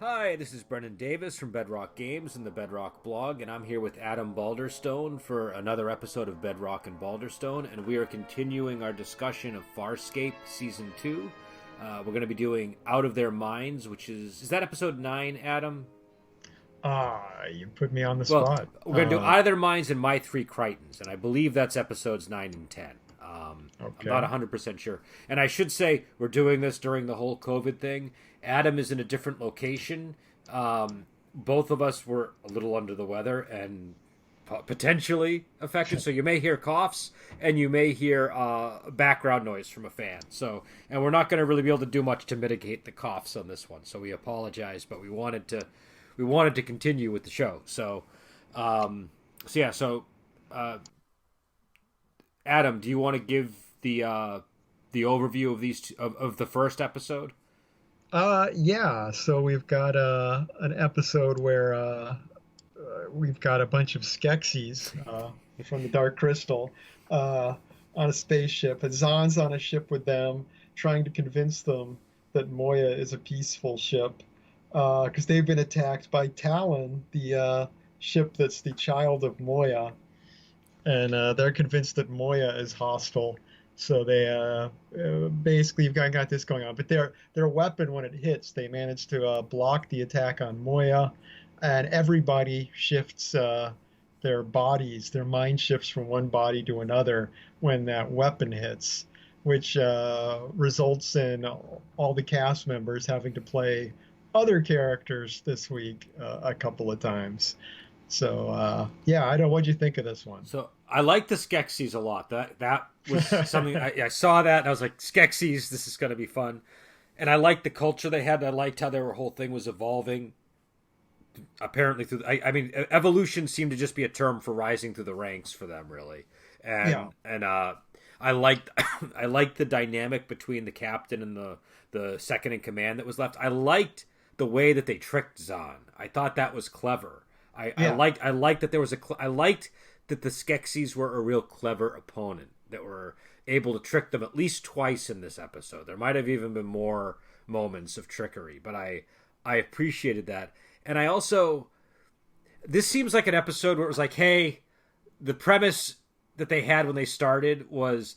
Hi, this is Brendan Davis from Bedrock Games and the Bedrock blog, and I'm here with Adam Baulderstone for another episode of Bedrock and Baulderstone, and we are continuing our discussion of Farscape Season 2. We're going to be doing Out of Their Minds, which is that episode 9, Adam? You put me on the Well, spot. we're going to do Out of Their Minds and My Three Crichtons, and I believe that's episodes 9 and 10. I'm not Okay. 100% sure. And I should say, we're doing this during the whole COVID thing. Adam is in a different location. Both of us were a little under the weather and potentially affected. So you may hear coughs and you may hear background noise from a fan. And we're not going to really be able to do much to mitigate the coughs on this one. So we apologize, but we wanted to continue with the show. Adam, do you want to give the overview of these of the first episode? Yeah. So we've got an episode where we've got a bunch of Skeksis from the Dark Crystal on a spaceship. And Zahn's on a ship with them, trying to convince them that Moya is a peaceful ship because they've been attacked by Talon, the ship that's the child of Moya, and they're convinced that Moya is hostile. So they basically you've got this going on, but their weapon when it hits, they manage to block the attack on Moya, and everybody shifts their bodies, their mind shifts from one body to another when that weapon hits, which results in all the cast members having to play other characters this week a couple of times. So yeah, I don't. What'd you think of this one? So I like the Skeksis a lot. That was something I saw that and I was like, Skeksis, this is going to be fun. And I liked the culture they had. I liked how their whole thing was evolving. Apparently, I mean, evolution seemed to just be a term for rising through the ranks for them, really. And I liked I liked the dynamic between the captain and the second in command that was left. I liked the way that they tricked Zahn. I thought that was clever. I liked that there was I liked that the Skeksis were a real clever opponent that were able to trick them at least twice in this episode. There might have even been more moments of trickery, but I appreciated that. And I also, this seems like an episode where it was like, hey, the premise that they had when they started was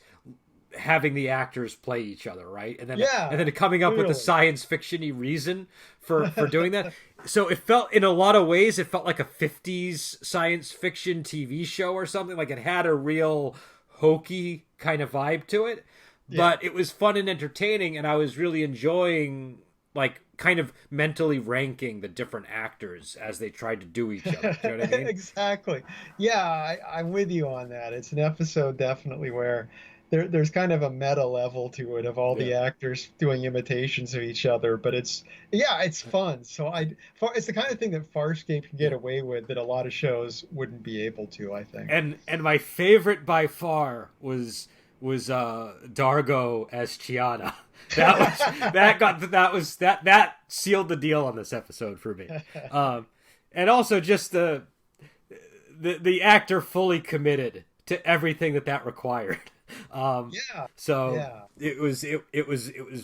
having the actors play each other, right? And then coming up with a science fiction-y reason for doing that. So it felt, in a lot of ways, it felt like a 50s science fiction TV show or something. Like it had a real hokey kind of vibe to it. Yeah. But it was fun and entertaining, and I was really enjoying, like, kind of mentally ranking the different actors as they tried to do each other. Do you know what I mean? Exactly. Yeah, I'm with you on that. It's an episode definitely where there's kind of a meta level to it of all the actors doing imitations of each other, but it's fun. So it's the kind of thing that Farscape can get away with that a lot of shows wouldn't be able to, I think. And my favorite by far was Dargo as Chiana. That sealed the deal on this episode for me. And also just the actor fully committed to everything that required. It was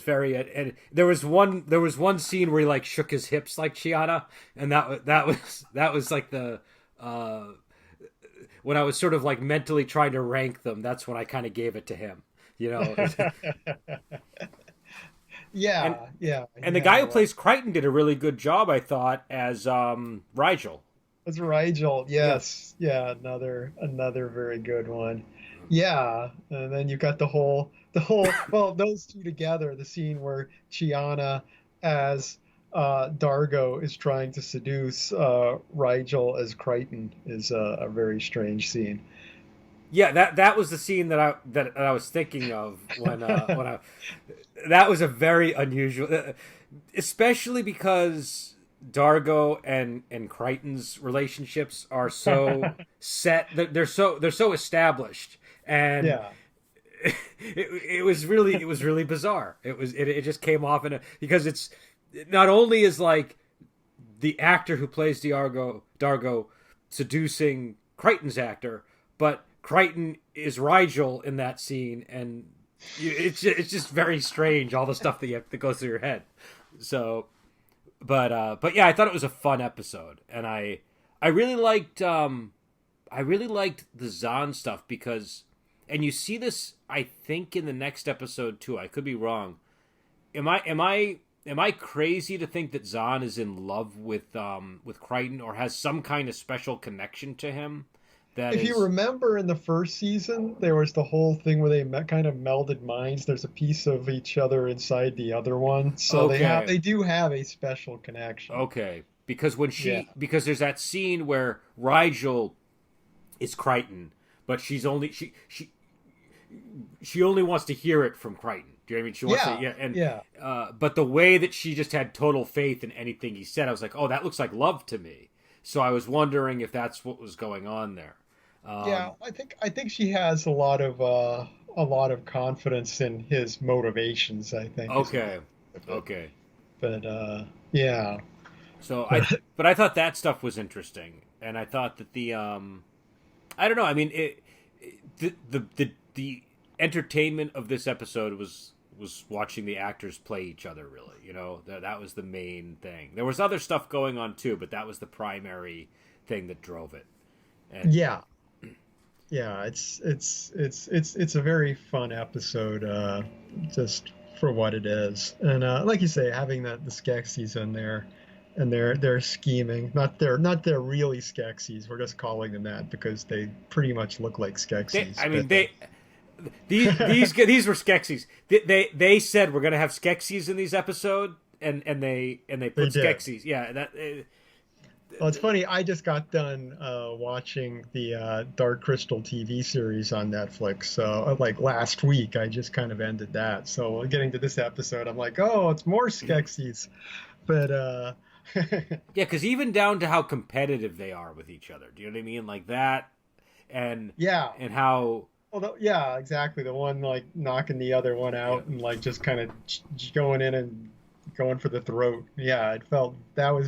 very, and there was one scene where he like shook his hips like Chiana, and that was like the when I was sort of like mentally trying to rank them, that's when I kind of gave it to him, you know. And the guy who plays Crichton did a really good job, I thought, as Rigel. That's Rigel, yes. Yeah, another very good one. Yeah, and then you've got the whole well, those two together, the scene where Chiana as Dargo is trying to seduce Rigel as Crichton is a very strange scene. Yeah, that was the scene that I was thinking of when that was a very unusual, especially because Dargo and Crichton's relationships are so set, they're so established, and it was really bizarre. It just came off because it's not only is like the actor who plays Dargo seducing Crichton's actor, but Crichton is Rigel in that scene, and it's just very strange, all the stuff that goes through your head. So but yeah, I thought it was a fun episode, and I really liked the Zahn stuff because, and you see this, I think, in the next episode too. I could be wrong. Am I crazy to think that Zahn is in love with Crichton or has some kind of special connection to him? That If is you remember in the first season, there was the whole thing where they kind of melded minds. There's a piece of each other inside the other one, so okay. they do have a special connection. Okay, because when Yeah, because there's that scene where Rigel is Crichton, but she only wants to hear it from Crichton. Do you know what I mean? She wants to, yeah, yeah, and yeah, but the way that she just had total faith in anything he said, I was like, oh, that looks like love to me. So I was wondering if that's what was going on there. yeah. Um, I think she has a lot of confidence in his motivations. I think is a okay, bit of it, okay. but yeah, So but but I thought that stuff was interesting, and I thought that I don't know. I mean, the entertainment of this episode was watching the actors play each other. Really, that was the main thing. There was other stuff going on too, but that was the primary thing that drove it. And yeah. Yeah, it's a very fun episode, just for what it is, and like you say, having the Skeksis in there, and they're scheming. Not they're really Skeksis. We're just calling them that because they pretty much look like Skeksis. I mean, But these were Skeksis. They said we're gonna have Skeksis in these episode, and they they put did. Skeksis. Yeah, that. Well, it's funny. I just got done watching the Dark Crystal TV series on Netflix. So, like last week, I just kind of ended that. So, getting to this episode, I'm like, oh, it's more Skeksis. But Yeah, because even down to how competitive they are with each other. Do you know what I mean? Like that, and yeah, and how well, yeah, exactly. The one like knocking the other one yeah out and like just kind of going in and going for the throat. Yeah, it felt that was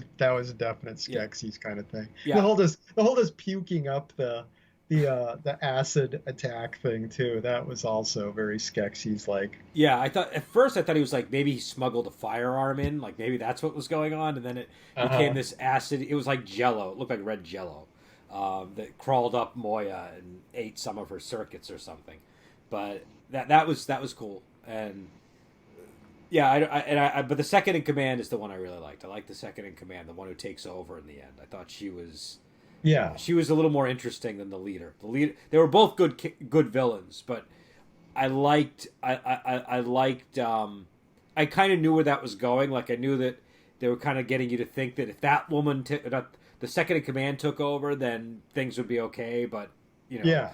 a definite yeah Skeksis kind of thing. yeah The whole just puking up the acid attack thing too. That was also very Skeksis like. yeah. I thought at first I thought he was like maybe he smuggled a firearm in, like maybe that's what was going on, and then it became Uh-huh. this acid. It was like Jello. It looked like red Jello that crawled up Moya and ate some of her circuits or something. But that was cool, and yeah, but the second in command is the one I really liked. I like the second in command, the one who takes over in the end. I thought Yeah. she was a little more interesting than the leader. The leader, they were both good villains, but I liked I kind of knew where that was going. Like I knew that they were kind of getting you to think that if that woman the second in command took over, then things would be okay. But you know, Yeah.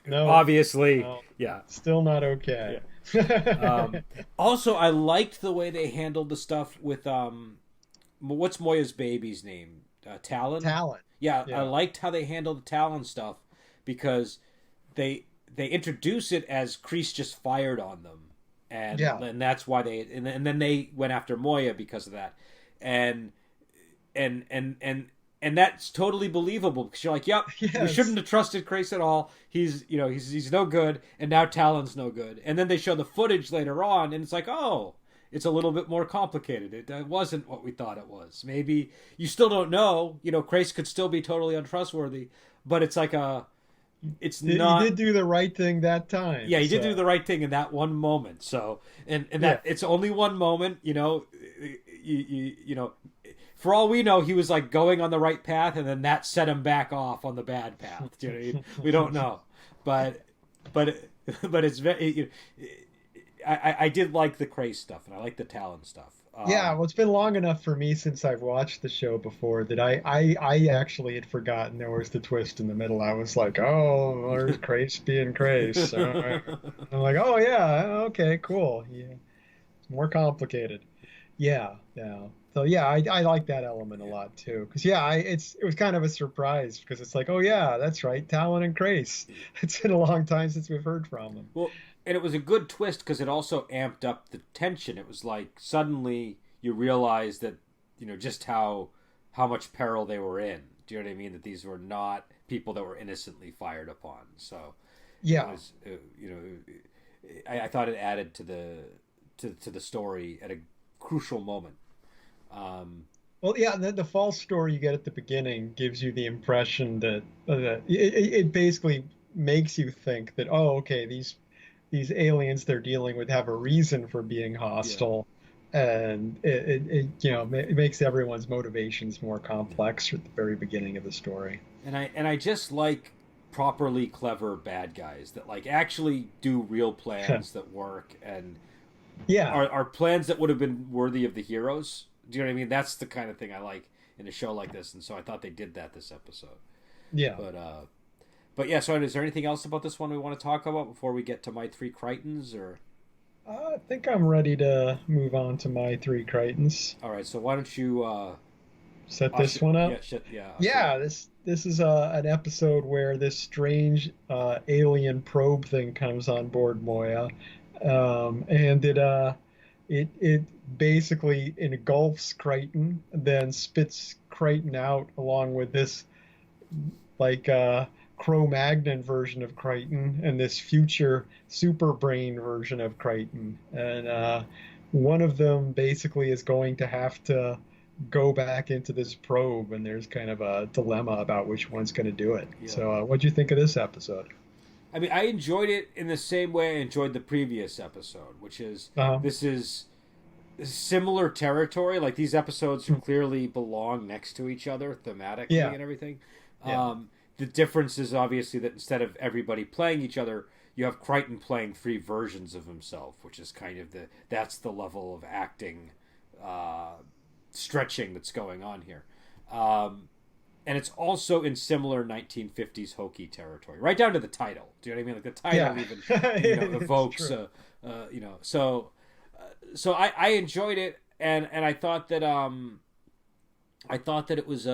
No. obviously, No. yeah, Still not yeah. okay. Also, I liked the way they handled the stuff with what's Moya's baby's name? Talon. Talent. Yeah, I Yeah. liked how they handled the Talon stuff because they they introduce it as Kreese just fired on them, Yeah. and that's why and then they went after Moya because of that, and and and and and that's totally believable because you're like, yep, we Yes. shouldn't have trusted Krace at all. He's no good, and now Talon's no good. And then they show the footage later on, and it's like, oh, it's a little bit more complicated. It wasn't what we thought it was. Maybe you still don't know. Krace could still be totally untrustworthy, but it's He not. did do the right thing that time. Yeah, he did do So the right thing in that one moment. So, and yeah. that it's only one moment. You know, for all we know, he was like going on the right path, and then that set him back off on the bad path. Do you know what I mean? We don't know, but but but it's very. I did like the Cray stuff, and I like the Talon stuff. Yeah, well, it's been long enough for me since I've watched the show before that I actually had forgotten there was the twist in the middle. I was like, oh, there's Crace being Crace. I'm like, oh yeah, okay, cool. Yeah, it's more complicated. Yeah, yeah. So yeah, I like that element a lot too. Because yeah, it was kind of a surprise because it's like, oh yeah, that's right, Talon and Crace. It's been a long time since we've heard from them. Well, and it was a good twist because it also amped up the tension. It was like suddenly you realize that just how much peril they were in. Do you know what I mean? That these were not people that were innocently fired upon. So it Yeah, was I thought it added to the story at a crucial moment. Well, yeah, the false story you get at the beginning gives you the impression that it basically makes you think that, oh, okay, these aliens they're dealing with have a reason for being Yeah. hostile, and it makes everyone's motivations more Yeah. complex at the very beginning of the story. And I just like properly clever bad guys that like actually do real plans that work and Yeah, are plans that would have been worthy of the heroes. Do you know what I mean? That's the kind of thing I like in a show like this, and so I thought they did that this episode. yeah. But yeah. So is there anything else about this one we want to talk about before we get to my three Crichtons? Or I think I'm ready to move on to my three Crichtons. all right. So why don't you Set this one up. yeah, shit, yeah, usher it Yeah, up. this is an episode where this strange alien probe thing comes on board Moya, and it basically engulfs Crichton, then spits Crichton out along with this like Cro-Magnon version of Crichton and this future super brain version of Crichton, and one of them basically is going to have to go back into this probe, and there's kind of a dilemma about which one's going to do it. Yeah. So, what'd you think of this episode? I mean, I enjoyed it in the same way I enjoyed the previous episode, which is Uh, this is similar territory. Like these episodes clearly belong next to each other thematically yeah, and everything. yeah, The difference is obviously that instead of everybody playing each other, you have Crichton playing three versions of himself, which is kind of that's the level of acting uh, stretching that's going on here. Um, and it's also in similar 1950s hokey territory, right down to the title. Do you know what I mean? Like the title yeah. even, It's evokes, true. So I enjoyed it, and I thought that it was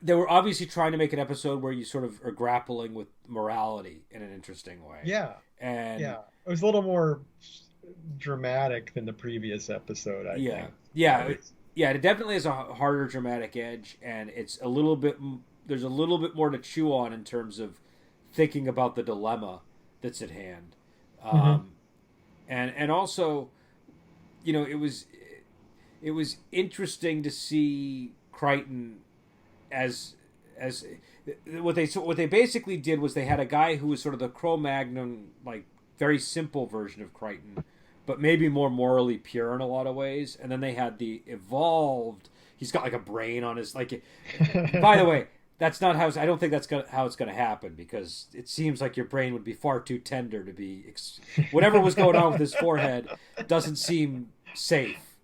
they were obviously trying to make an episode where you sort of are grappling with morality in an interesting way, Yeah, and yeah. It was a little more dramatic than the previous episode, I yeah, think. yeah, It's, yeah. It definitely has a harder dramatic edge, and it's a little bit. There's a little bit more to chew on in terms of thinking about the dilemma that's at hand, mhm. um, and also, it was interesting to see Crichton as as what they basically did was they had a guy who was sort of the Cro-Magnon, like very simple version of Crichton, but maybe more morally pure in a lot of ways, and then they had the evolved. He's got like a brain on his like. By the way, that's not how I don't think that's how it's gonna happen, because it seems like your brain would be far too tender to be whatever was going on with his forehead doesn't seem safe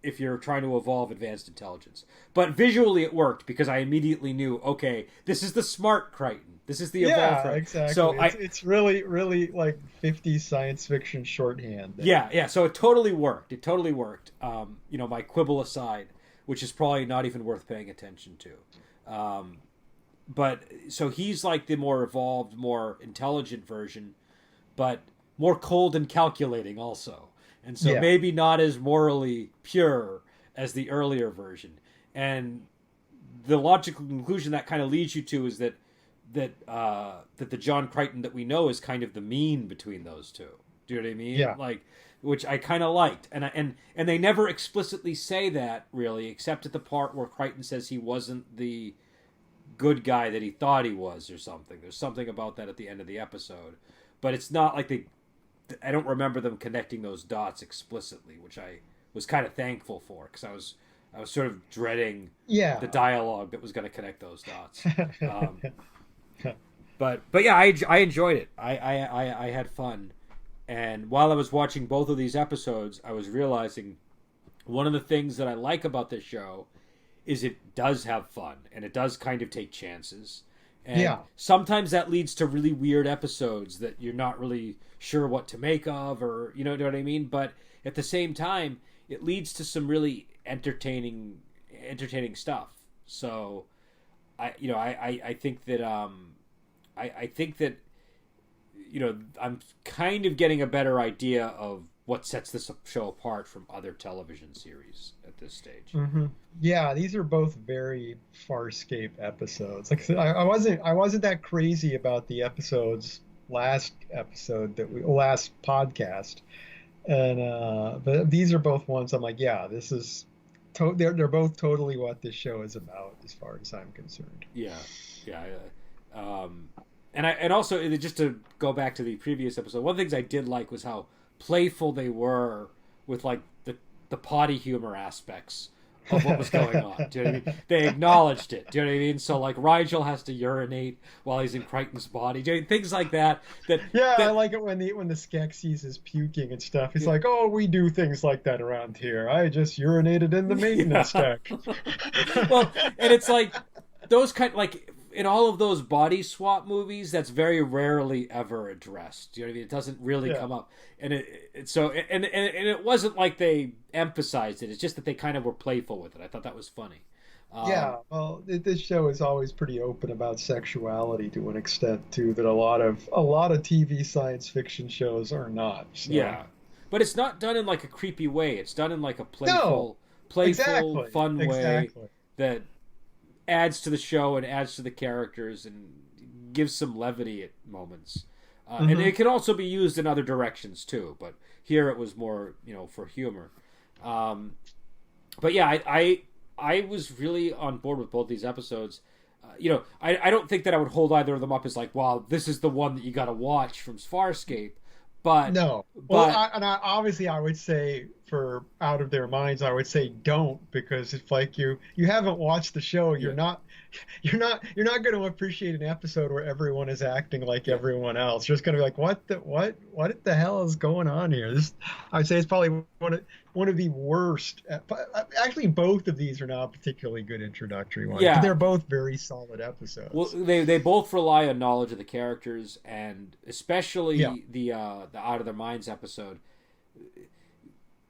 if you're trying to evolve advanced intelligence. But visually it worked because I immediately knew, okay, this is the smart Crichton. This is the evolved Yeah, Crichton. So exactly. It's really really like 50s science fiction shorthand there. yeah. So it totally worked. It totally worked. My quibble aside, which is probably not even worth paying attention to. But so he's like the more evolved, more intelligent version, but more cold and calculating also. And so Yeah. maybe not as morally pure as the earlier version. And the logical conclusion that kind of leads you to is that the John Crichton that we know is kind of the mean between those two. Do you know what I mean? Yeah. Like, which I kind of liked, and they never explicitly say that really, except at the part where Crichton says he wasn't the good guy that he thought he was, or something. There's something about that at the end of the episode, but it's not like I don't remember them connecting those dots explicitly, which I was kind of thankful for, because I was sort of dreading the Yeah. dialogue that was going to connect those dots. But yeah, I enjoyed it. I had fun, and while I was watching both of these episodes, I was realizing one of the things that I like about this show is it does have fun, and it does kind of take chances, and Yeah. sometimes that leads to really weird episodes that you're not really sure what to make of, or know what I mean. But at the same time, it leads to some really entertaining stuff. So I think that I think that I'm kind of getting a better idea of what sets this show apart from other television series at this stage. hmm Yeah, these are both very Farscape episodes. Like I said, I wasn't that crazy about the last podcast, and but these are both ones I'm like, yeah, this is they're both totally what this show is about, as far as I'm concerned. Yeah, yeah. And also just to go back to the previous episode, one of the things I did like was how playful they were with like the potty humor aspects of what was going on. Do you know what I mean? They acknowledged it. Do you know what I mean? So like Rigel has to urinate while he's in Crichton's body. Do you know, things like that. I like it when the Skeksis is puking and stuff. He's like, "Oh, we do things like that around here. I just urinated in the maintenance deck." Well, and it's like those like in all of those body swap movies, that's very rarely ever addressed. You know what I mean? It doesn't really come up, and it wasn't like they emphasized it. It's just that they kind of were playful with it. I thought that was funny. Well, this show is always pretty open about sexuality to an extent too that a lot of TV science fiction shows are not. So. Yeah, but it's not done in like a creepy way. It's done in like a playful, fun way that adds to the show and adds to the characters and gives some levity at moments. And it can also be used in other directions too, but here it was more, for humor. But yeah, I was really on board with both these episodes. I don't think that I would hold either of them up as like, wow, this is the one that you got to watch from Farscape. But no, obviously I would say for Out of Their Minds, I would say don't, because it's like you haven't watched the show. You're not going to appreciate an episode where everyone is acting like everyone else. You're just going to be like, what the hell is going on here? I'd say it's probably one of the worst. Actually, both of these are not particularly good introductory ones. Yeah, but they're both very solid episodes. Well, they both rely on knowledge of the characters, and especially the Out of Their Minds episode.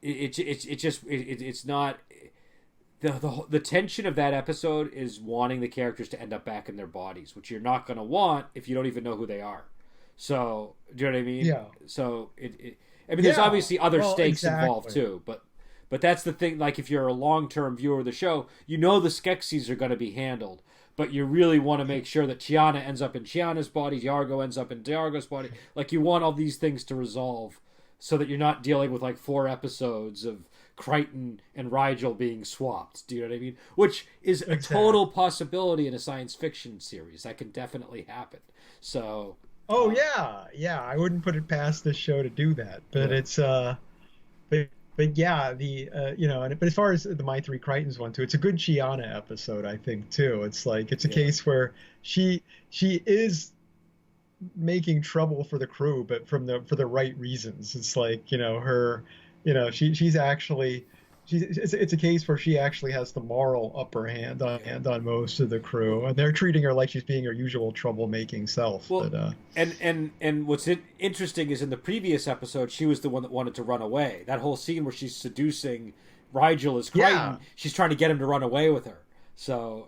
It's not the tension of that episode is wanting the characters to end up back in their bodies, which you're not going to want if you don't even know who they are. So, do you know what I mean? Yeah. So there's obviously other stakes involved too, but that's the thing. Like if you're a long-term viewer of the show, the Skeksis are going to be handled, but you really want to make sure that Chiana ends up in Chiana's body, Yargo ends up in Yargo's body. Like you want all these things to resolve, so that you're not dealing with like 4 episodes of Crichton and Rigel being swapped. Do you know what I mean? Which is a total possibility in a science fiction series. That can definitely happen. So. I wouldn't put it past this show to do that, but it's but yeah, but as far as the My Three Crichtons one too, it's a good Chiana episode, I think too. It's like it's a case where she is making trouble for the crew, but for the right reasons. It's like it's a case where she actually has the moral upper hand on most of the crew, and they're treating her like she's being her usual troublemaking self. Well, and what's interesting is in the previous episode, she was the one that wanted to run away. That whole scene where she's seducing Rigel as Crichton, she's trying to get him to run away with her. So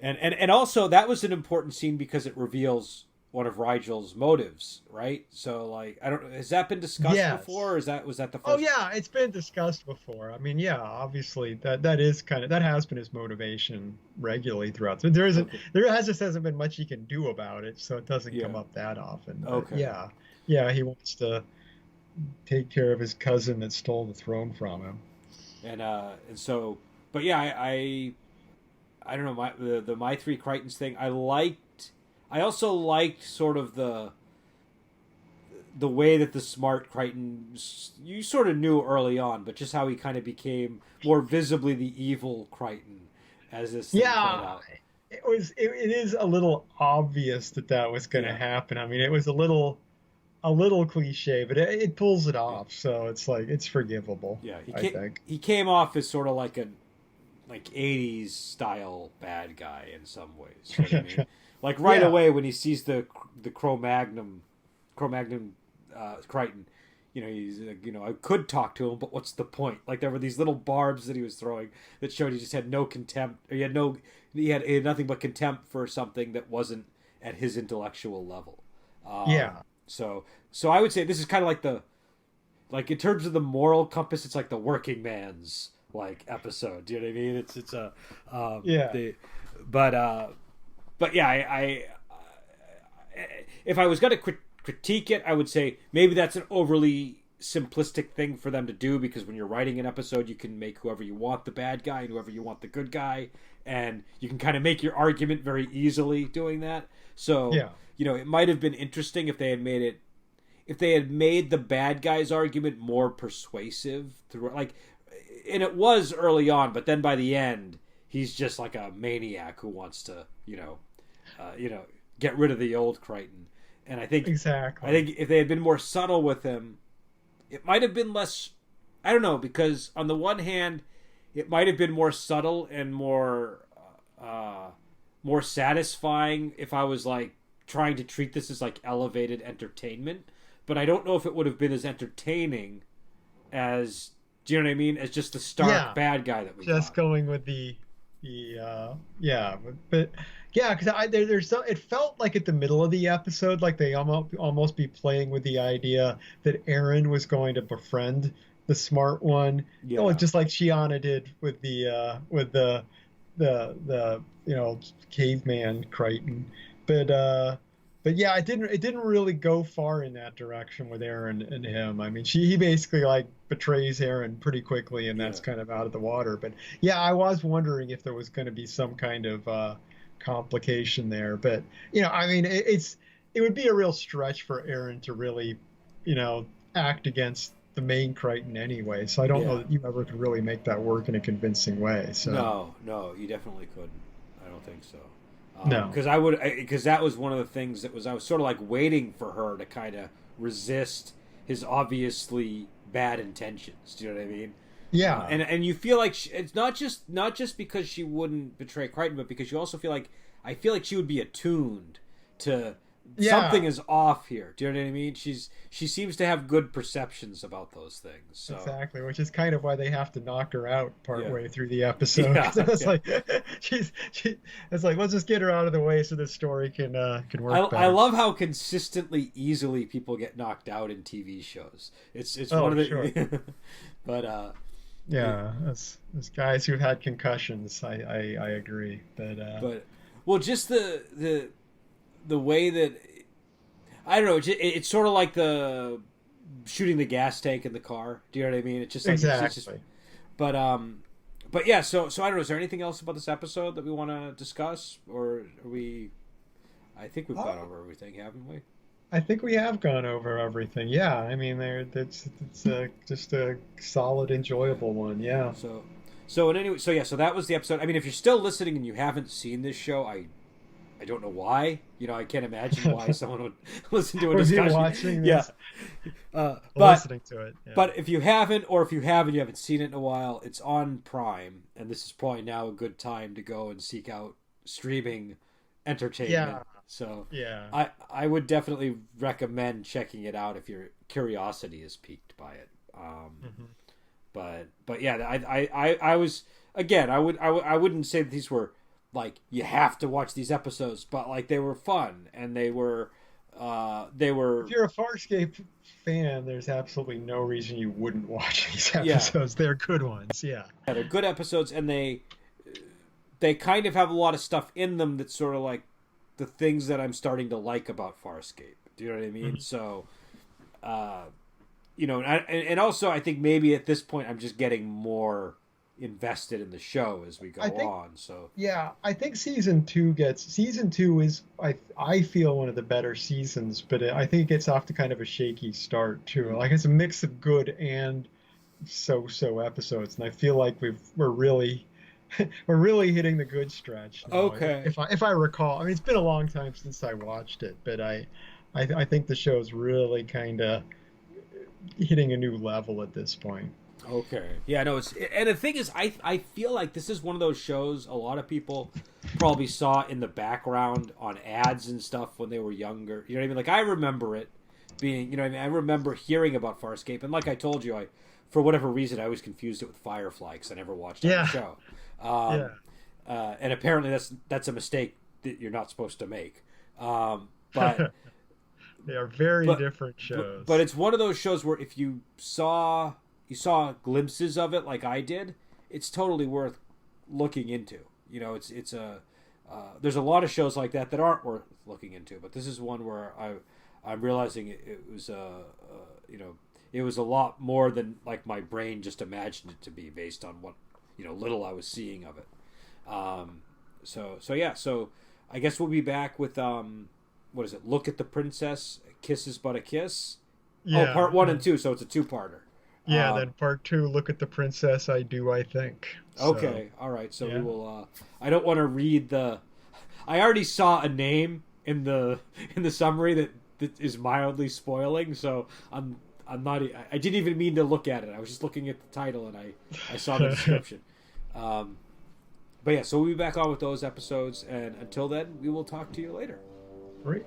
and also that was an important scene because it reveals one of Rigel's motives, right? So, like, I don't. Has that been discussed before? Or was that the first? Oh yeah, it's been discussed before. I mean, obviously that has been his motivation regularly throughout. There hasn't been much he can do about it, so it doesn't come up that often. Okay. He wants to take care of his cousin that stole the throne from him. And so, but yeah, I don't know, the My Three Crichtons thing. I also liked sort of the way that the smart Crichton, you sort of knew early on, but just how he kind of became more visibly the evil Crichton as this thing played out. It is a little obvious that was going to happen. I mean, it was a little cliche, but it pulls it off, so it's like it's forgivable. Yeah, I think he came off as sort of like 80s style bad guy in some ways. You know what I mean? Like right away when he sees the Cro-Magnon Crichton, he's like, I could talk to him, but what's the point? Like there were these little barbs that he was throwing that showed he just had no contempt, or he had nothing but contempt for something that wasn't at his intellectual level. So I would say this is kind of like in terms of the moral compass, it's like the working man's like episode. Do you know what I mean? But yeah, I if I was going to critique it, I would say maybe that's an overly simplistic thing for them to do, because when you're writing an episode, you can make whoever you want the bad guy and whoever you want the good guy, and you can kind of make your argument very easily doing that. So Yeah. it might have been interesting if they had made the bad guy's argument more persuasive through, like, and it was early on, but then by the end he's just like a maniac who wants to get rid of the old Crichton. And I think if they had been more subtle with him, it might have been less, I don't know, because on the one hand, it might have been more subtle and more satisfying if I was like trying to treat this as like elevated entertainment. But I don't know if it would have been as entertaining as, do you know what I mean? As just the stark bad guy that we just got. Going with but yeah, because there's so, it felt like at the middle of the episode, like they almost be playing with the idea that Aaron was going to befriend the smart one, just like Shiana did with the caveman Crichton, but yeah, it didn't really go far in that direction with Aaron and him. I mean, he basically like betrays Aaron pretty quickly, and that's kind of out of the water. But yeah, I was wondering if there was going to be some kind of complication there. But I mean, it would be a real stretch for Aaron to really, act against the main Crichton anyway. So I don't know that you ever could really make that work in a convincing way. So no, you definitely couldn't. I don't think so. No, because that was one of the things I was sort of like waiting for her to kind of resist his obviously bad intentions. Do you know what I mean? Yeah. And you feel like it's not just because she wouldn't betray Crichton, but because you also feel like she would be attuned to something is off here. Do you know what I mean? She seems to have good perceptions about those things. So. Exactly, which is kind of why they have to knock her out partway through the episode. It's like it's like, let's just get her out of the way so the story can work better. I love how consistently easily people get knocked out in TV shows. It's one of the sure. but as guys who've had concussions, I agree. But well, just the way that, I don't know, it's sort of like the shooting the gas tank in the car. Do you know what I mean? It's just like, exactly. But yeah. So I don't know. Is there anything else about this episode that we want to discuss, or are we? I think we've gone over everything, haven't we? I think we have gone over everything. Yeah, I mean, it's just a solid, enjoyable one. Yeah. So that was the episode. I mean, if you're still listening and you haven't seen this show, I don't know why. I can't imagine why someone would listen to a discussion. Watching this? Listening to it. Yeah. But if you haven't, or if you have and you haven't seen it in a while, it's on Prime, and this is probably now a good time to go and seek out streaming entertainment. Yeah. So yeah, I would definitely recommend checking it out if your curiosity is piqued by it. But yeah, I was, again, I wouldn't say that these were like you have to watch these episodes, but like they were fun, and they were. If you're a Farscape fan, there's absolutely no reason you wouldn't watch these episodes. They're good ones. Yeah, they're good episodes, and they kind of have a lot of stuff in them that's sort of like the things that I'm starting to like about Farscape. Do you know what I mean? So, and also I think maybe at this point I'm just getting more invested in the show as we go on. So yeah, I think season two is I feel one of the better seasons, but I think it gets off to kind of a shaky start too. Like it's a mix of good and so episodes, and I feel like we're really hitting the good stretch now, okay, if I recall. I mean, it's been a long time since I watched it, but I think the show's really kind of hitting a new level at this point. Okay. Yeah, no, and the thing is, I feel like this is one of those shows a lot of people probably saw in the background on ads and stuff when they were younger. You know what I mean? Like, I remember it being, I remember hearing about Farscape, and like I told you, for whatever reason, I always confused it with Firefly because I never watched the show. And apparently that's a mistake that you're not supposed to make. But they are very different shows. But it's one of those shows where if you saw glimpses of it like I did, it's totally worth looking into. It's there's a lot of shows like that aren't worth looking into, but this is one where I'm realizing it was it was a lot more than like my brain just imagined it to be based on what little I was seeing of it. So I guess we'll be back with what is it? Look at the Princess, Kisses But a Kiss. Yeah. Oh, part 1 and 2, so it's a two-parter. Yeah, then part 2, Look at the Princess, I Do, I Think. So, Okay, all right. So yeah. we will. I don't want to read the. I already saw a name in the summary that is mildly spoiling. So I'm not. I didn't even mean to look at it. I was just looking at the title and I saw the description. But yeah, so we'll be back on with those episodes, and until then, we will talk to you later. Great.